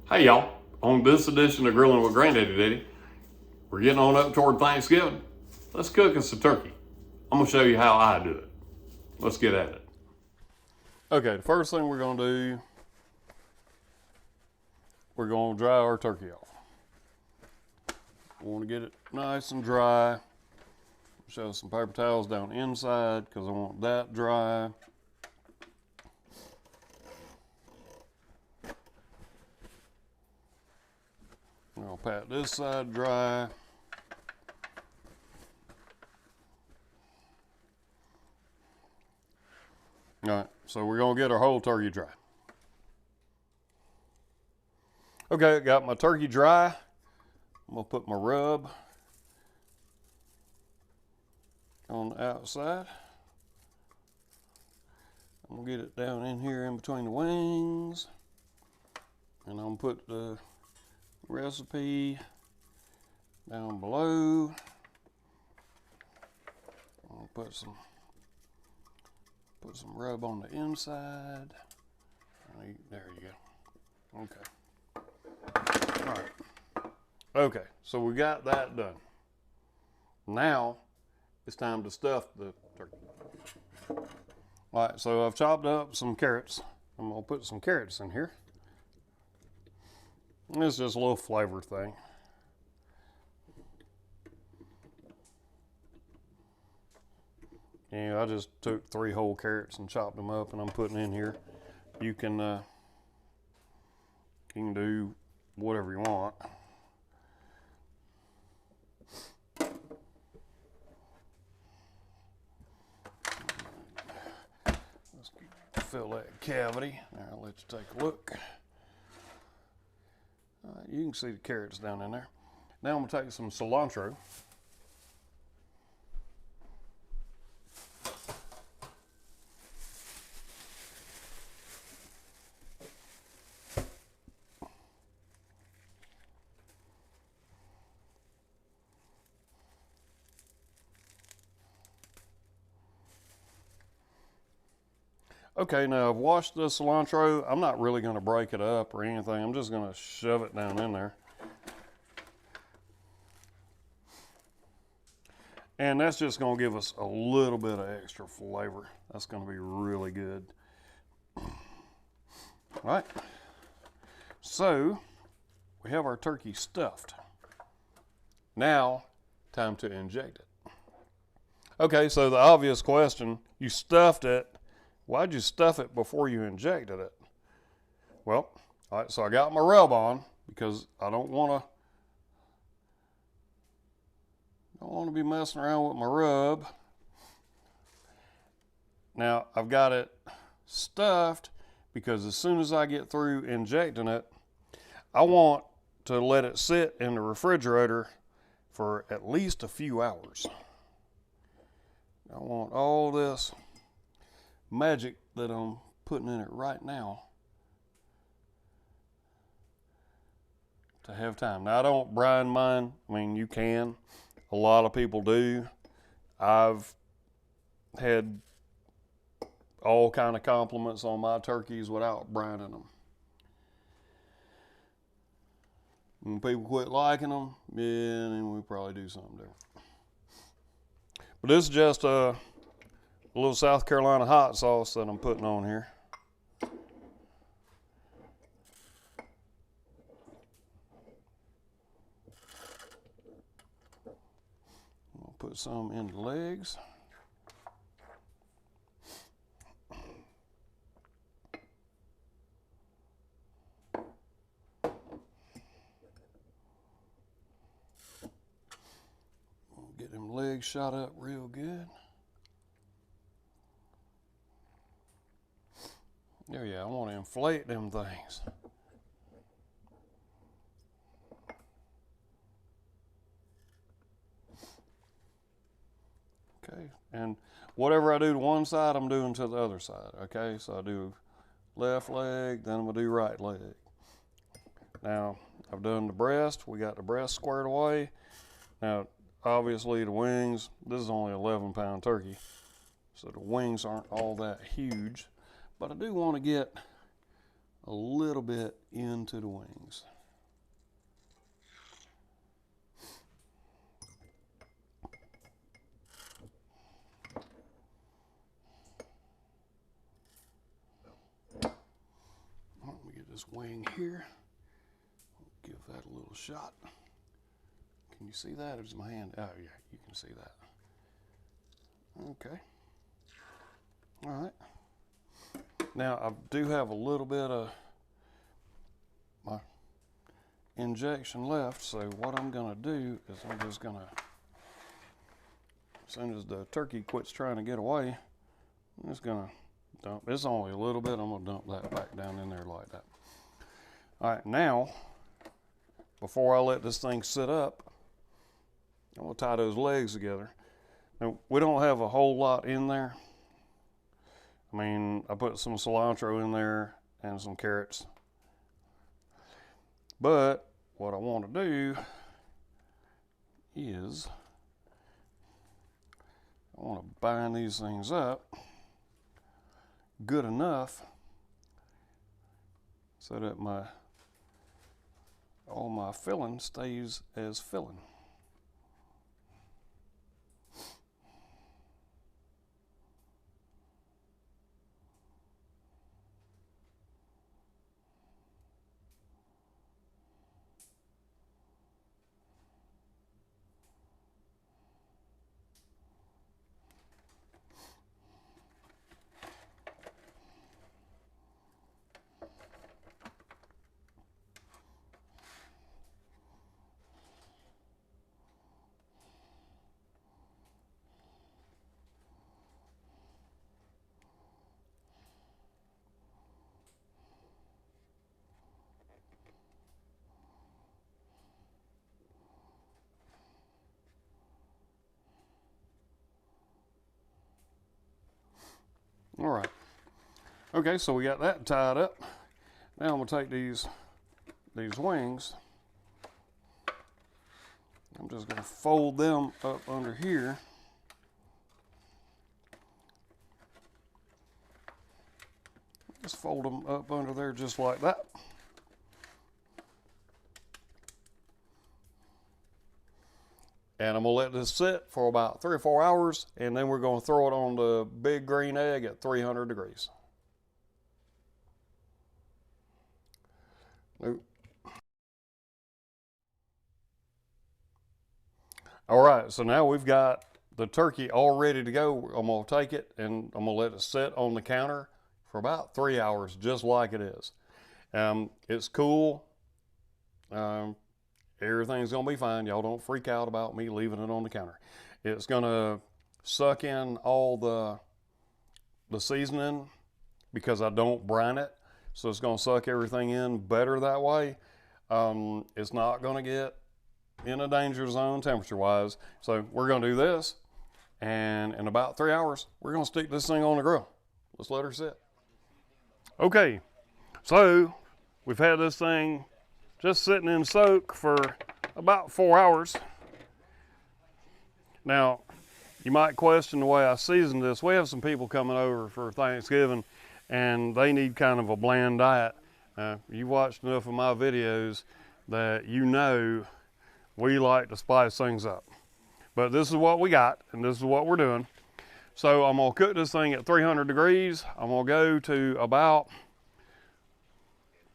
Hey y'all, on this edition of Grilling with Granddaddy, we're getting on up toward Thanksgiving. Let's cook us a turkey. I'm gonna show you how I do it. Let's get at it. Okay, the first thing we're gonna do, we're gonna dry our turkey off. We wanna get it nice and dry. Shove some paper towels down inside because I want that dry. I'll pat this side dry. Alright, so we're going to get our whole turkey dry. Okay, got my turkey dry. I'm going to put my rub on the outside. I'm going to get it down in here in between the wings. And I'm going to put the recipe down below. I'll put some rub on the inside. There you go. Okay. All right. Okay, so we got that done. Now it's time to stuff the turkey. All right, so I've chopped up some carrots. I'm gonna put some carrots in here. It's just a little flavor thing. Yeah, I just took 3 whole carrots and chopped them up, and I'm putting in here. You can do whatever you want. Let's fill that cavity. Now I'll let you take a look. You can see the carrots down in there. Now I'm gonna take some cilantro. Okay, now I've washed the cilantro. I'm not really going to break it up or anything. I'm just going to shove it down in there. And that's just going to give us a little bit of extra flavor. That's going to be really good. All right. So we have our turkey stuffed. Now, time to inject it. Okay, so the obvious question, you stuffed it. Why'd you stuff it before you injected it? Well, all right, so I got my rub on because I don't want to be messing around with my rub. Now I've got it stuffed because as soon as I get through injecting it, I want to let it sit in the refrigerator for at least a few hours. I want all this magic that I'm putting in it right now to have time. Now I don't brine mine. I mean, you can. A lot of people do. I've had all kind of compliments on my turkeys without brining them. When people quit liking them, yeah, then we probably do something different. But this is just a little South Carolina hot sauce that I'm putting on here. I'll put some in the legs. Get them legs shot up real good. There you go. I want to inflate them things. Okay, and whatever I do to one side, I'm doing to the other side. Okay, so I do left leg, then I'm gonna do right leg. Now, I've done the breast. We got the breast squared away. Now, obviously the wings, this is only 11-pound turkey, so the wings aren't all that huge. But I do want to get a little bit into the wings. Let me get this wing here. Give that a little shot. Can you see that? Or is my hand? Oh yeah, you can see that. Okay. All right. Now I do have a little bit of my injection left, so what I'm gonna do is I'm just gonna, as soon as the turkey quits trying to get away, I'm just gonna dump. It's only a little bit. I'm gonna dump that back down in there like that. All right, now, before I let this thing sit up, I'm gonna tie those legs together. Now, we don't have a whole lot in there. I mean, I put some cilantro in there and some carrots. But what I want to do is I want to bind these things up good enough so that all my filling stays as filling. All right. Okay, so we got that tied up. Now I'm gonna take these wings. I'm just gonna fold them up under here. Just fold them up under there just like that. And I'm gonna let this sit for about 3 or 4 hours, and then we're gonna throw it on the big green egg at 300 degrees. Nope. All right, so now we've got the turkey all ready to go. I'm gonna take it and I'm gonna let it sit on the counter for about 3 hours, just like it is. It's cool. Everything's gonna be fine. Y'all don't freak out about me leaving it on the counter. It's gonna suck in all the seasoning because I don't brine it. So it's gonna suck everything in better that way. It's not gonna get in a danger zone temperature wise. So we're gonna do this, and in about 3 hours, we're gonna stick this thing on the grill. Let's let her sit. Okay, so we've had this thing just sitting in soak for about 4 hours. Now, you might question the way I seasoned this. We have some people coming over for Thanksgiving, and they need kind of a bland diet. You watched enough of my videos that you know we like to spice things up. But this is what we got, and this is what we're doing. So I'm gonna cook this thing at 300 degrees. I'm gonna go to about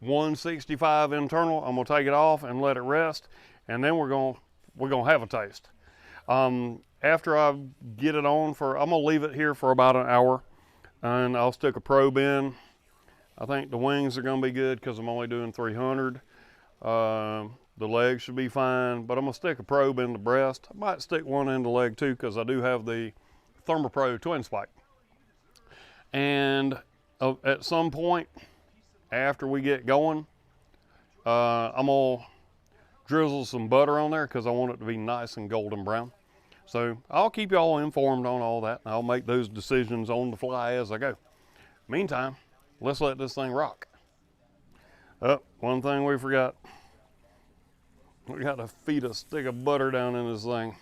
165 internal. I'm gonna take it off and let it rest, and then we're gonna have a taste. After I get it on I'm gonna leave it here for about an hour, and I'll stick a probe in. I think the wings are gonna be good because I'm only doing 300. The legs should be fine, but I'm gonna stick a probe in the breast. I might stick one in the leg too because I do have the ThermoPro twin spike. And at some point after we get going, I'm gonna drizzle some butter on there because I want it to be nice and golden brown. So I'll keep y'all informed on all that. I'll make those decisions on the fly as I go. Meantime, let's let this thing rock. Oh, one thing we forgot. We got to feed a stick of butter down in this thing.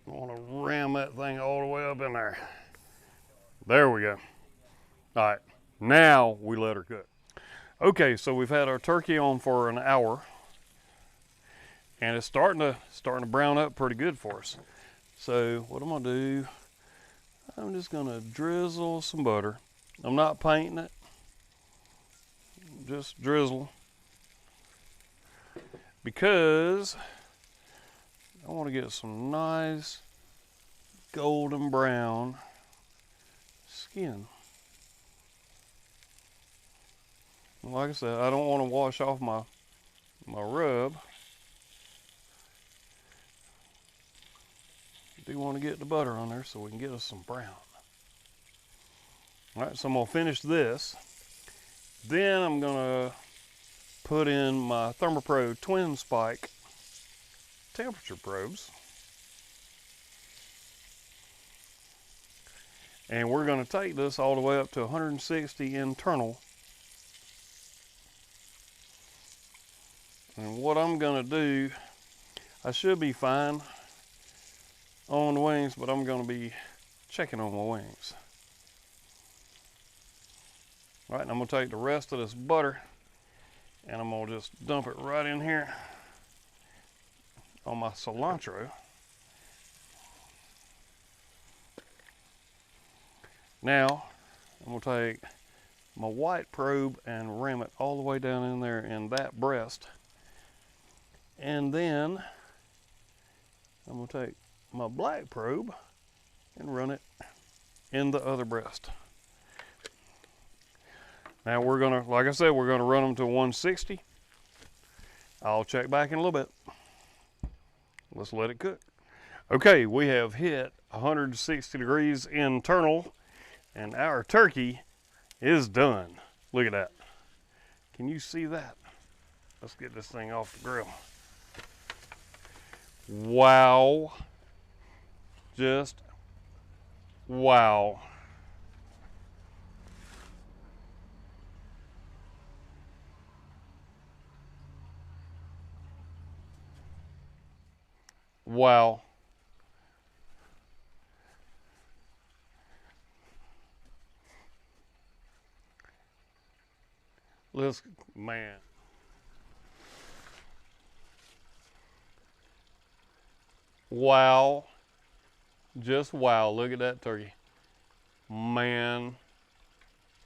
I want to ram that thing all the way up in there. There we go. All right, now we let her cook. Okay, so we've had our turkey on for an hour, and it's starting to brown up pretty good for us. So what I'm gonna do, I'm just gonna drizzle some butter. I'm not painting it, just drizzle, because I want to get some nice golden brown skin. Like I said, I don't want to wash off my rub. I do want to get the butter on there so we can get us some brown. All right, so I'm gonna finish this. Then I'm gonna put in my Thermopro twin spike temperature probes. And we're gonna take this all the way up to 160 internal. And what I'm gonna do, I should be fine on the wings, but I'm gonna be checking on my wings. All right, and I'm gonna take the rest of this butter and I'm gonna just dump it right in here on my cilantro. Now, I'm gonna take my white probe and ram it all the way down in there in that breast. And then I'm gonna take my black probe and run it in the other breast. Now we're gonna, like I said, we're gonna run them to 160. I'll check back in a little bit. Let's let it cook. Okay, we have hit 160 degrees internal and our turkey is done. Look at that. Can you see that? Let's get this thing off the grill. Wow. Just wow. Wow. Let's, man. Wow. Just wow. Look at that turkey. Man,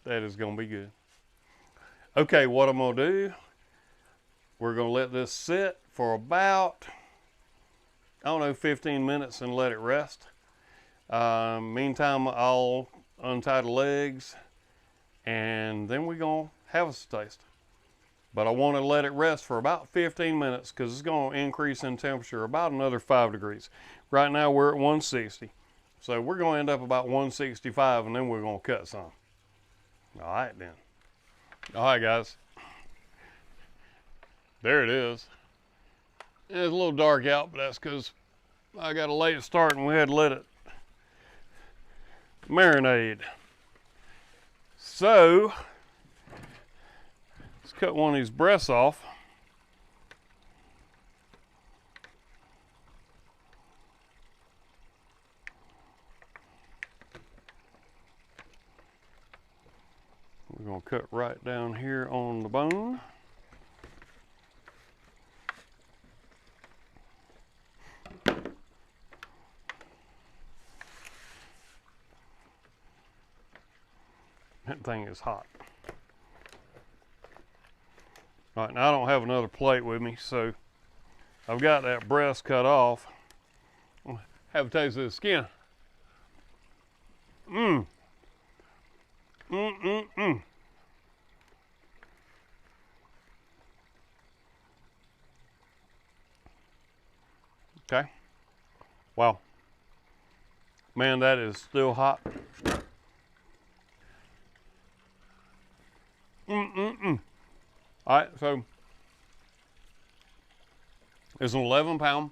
that is gonna be good. Okay, what I'm gonna do, we're gonna let this sit for about, I don't know, 15 minutes and let it rest. Meantime, I'll untie the legs and then we're gonna have us a taste. But I want to let it rest for about 15 minutes because it's going to increase in temperature about another 5 degrees. Right now we're at 160. So we're going to end up about 165 and then we're going to cut some. All right then. All right guys. There it is. It's a little dark out, but that's because I got a late start and we had to let it marinate. So, let's cut one of these breasts off. We're going to cut right down here on the bone. That thing is hot. All right, now I don't have another plate with me, so I've got that breast cut off. Have a taste of the skin. Okay. Wow. Man, that is still hot. All right, so it's an 11-pound.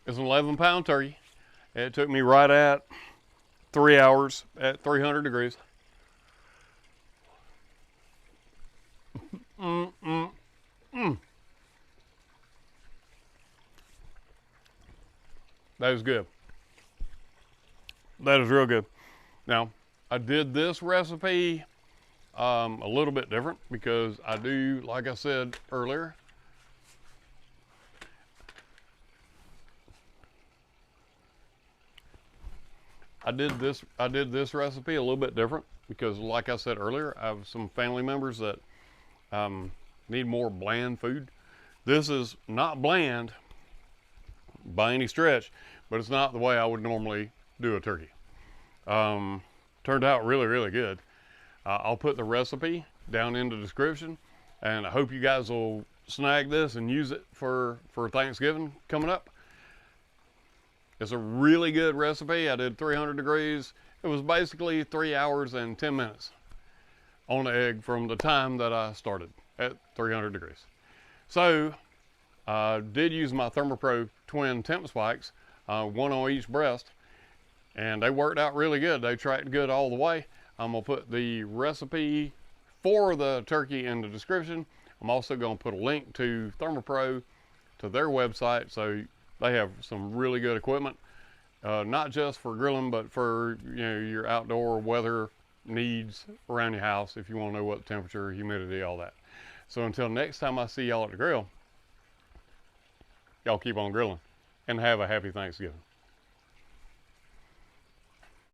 It's an 11-pound turkey. It took me right at 3 hours at 300 degrees. That is good. That is real good. Now, I did this recipe a little bit different because I do, like I said earlier, I did this recipe a little bit different because, like I said earlier, I have some family members that need more bland food. This is not bland by any stretch, but it's not the way I would normally do a turkey. Turned out really, really good. I'll put the recipe down in the description, and I hope you guys will snag this and use it for Thanksgiving coming up. It's a really good recipe. I did 300 degrees. It was basically 3 hours and 10 minutes on the egg from the time that I started at 300 degrees. So I did use my ThermoPro twin temp spikes, one on each breast, and they worked out really good. They tracked good all the way. I'm gonna put the recipe for the turkey in the description. I'm also gonna put a link to ThermoPro, to their website, so they have some really good equipment, not just for grilling, but for your outdoor weather needs around your house if you want to know what temperature, humidity, all that. So until next time I see y'all at the grill, y'all keep on grilling and have a happy Thanksgiving.